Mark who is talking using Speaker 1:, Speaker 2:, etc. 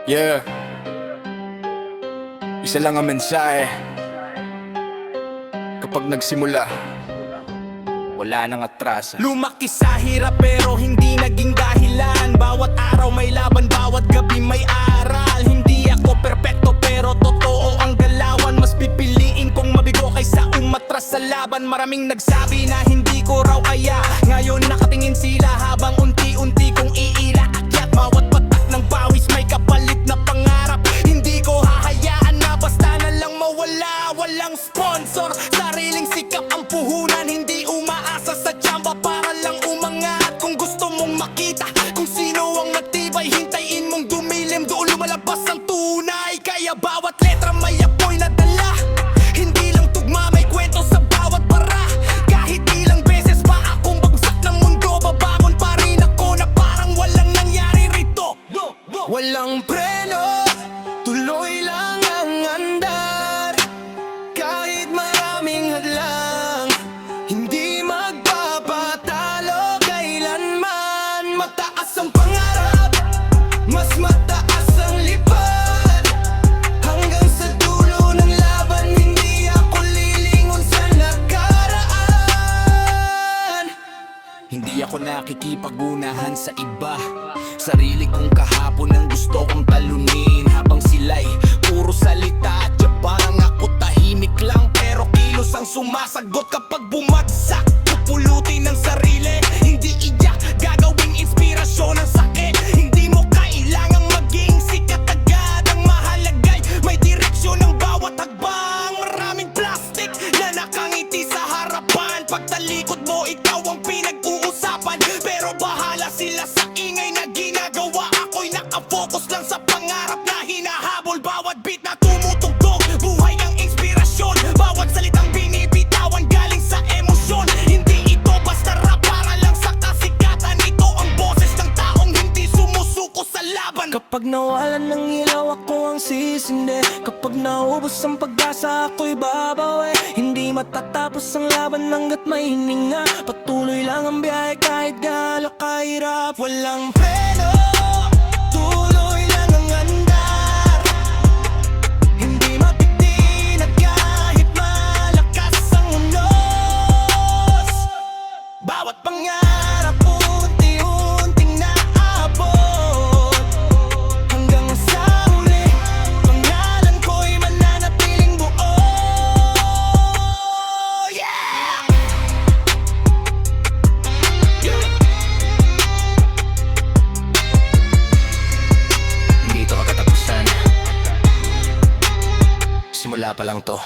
Speaker 1: Yeah, isa lang ang mensahe. Kapag nagsimula, wala nang atrasa.
Speaker 2: Lumaki sa hirap pero hindi naging dahilan. Bawat araw may laban, bawat gabi may aral. Hindi ako perpekto pero totoo ang galawan. Mas pipiliin kong mabigo kaysa umatras sa laban. Maraming nagsabi na hindi ko raw kaya. Ngayon nakatingin sila habang unti-unti kong iila-akyat. Bawat patak ng pawis may kapalit na pangarap. Hindi ko hahayaan na basta na lang mawala. Walang sponsor, sariling sikap ang puhunan. Hindi umaasa sa tsamba para lang umangat. Kung gusto mong makita kung sino ang matibay, hintayin mong dumilim, doon lumalabas ang tunay. Kaya bawat letra may apoy na dala. Hindi lang tugma, may kwento sa bawat bara. Kahit ilang beses pa akong bagsak ng mundo, babangon pa rin ako na parang walang nangyari rito. Walang preno, tuloy lang ang andar. Kahit maraming hadlang, hindi magpapatalo kailanman. Mataas ang pangarap, mas mataas ang lipad. Hanggang sa dulo ng laban, hindi ako lilingon sa nakaraan. Hindi ako nakikipagunahan sa iba. Sarili kong kahapon ang gusto kong talunin. Habang sila'y puro salita at parang ako tahimik lang, pero kilos ang sumasagot kapag bumagsak. Pupulutin ang sarili, hindi iyak, gagawing inspirasyon ang sakit. Hindi mo kailangang maging sikat agad. Ang mahalagay may direksyon ng bawat hagbang. Maraming plastic na nakangiti sa harapan. Pagtalikod mo, ikaw ang pinag-uusapan. Pero bahala sila sa ingay na ginagawa. Ako'y nakafocus lang sa pangarap na hinahabol. Bawat beat na tumutugtog, buhay ang inspirasyon. Bawat salitang binibitawan galing sa emosyon. Hindi ito basta rap para lang sa kasikatan. Ito ang boses ng taong hindi sumusuko sa laban. Kapag nawalan ng ilaw, ako ang sisindi. Kapag naubos ang pag-asa, ako'y babawi. Hindi matatapos ang laban hanggat may hininga. Patuloy lang ang biyahe kahit gaano kahirap. Walang freno, tuloy lang ang andar. Hindi mapitin at kahit malakas ang unos. Bawat pangarap unti-unting naabot. Hanggang sa huli, pangalan ko'y mananatiling buo. Yeah! Hindi ito katapusan. Simula pa lang to.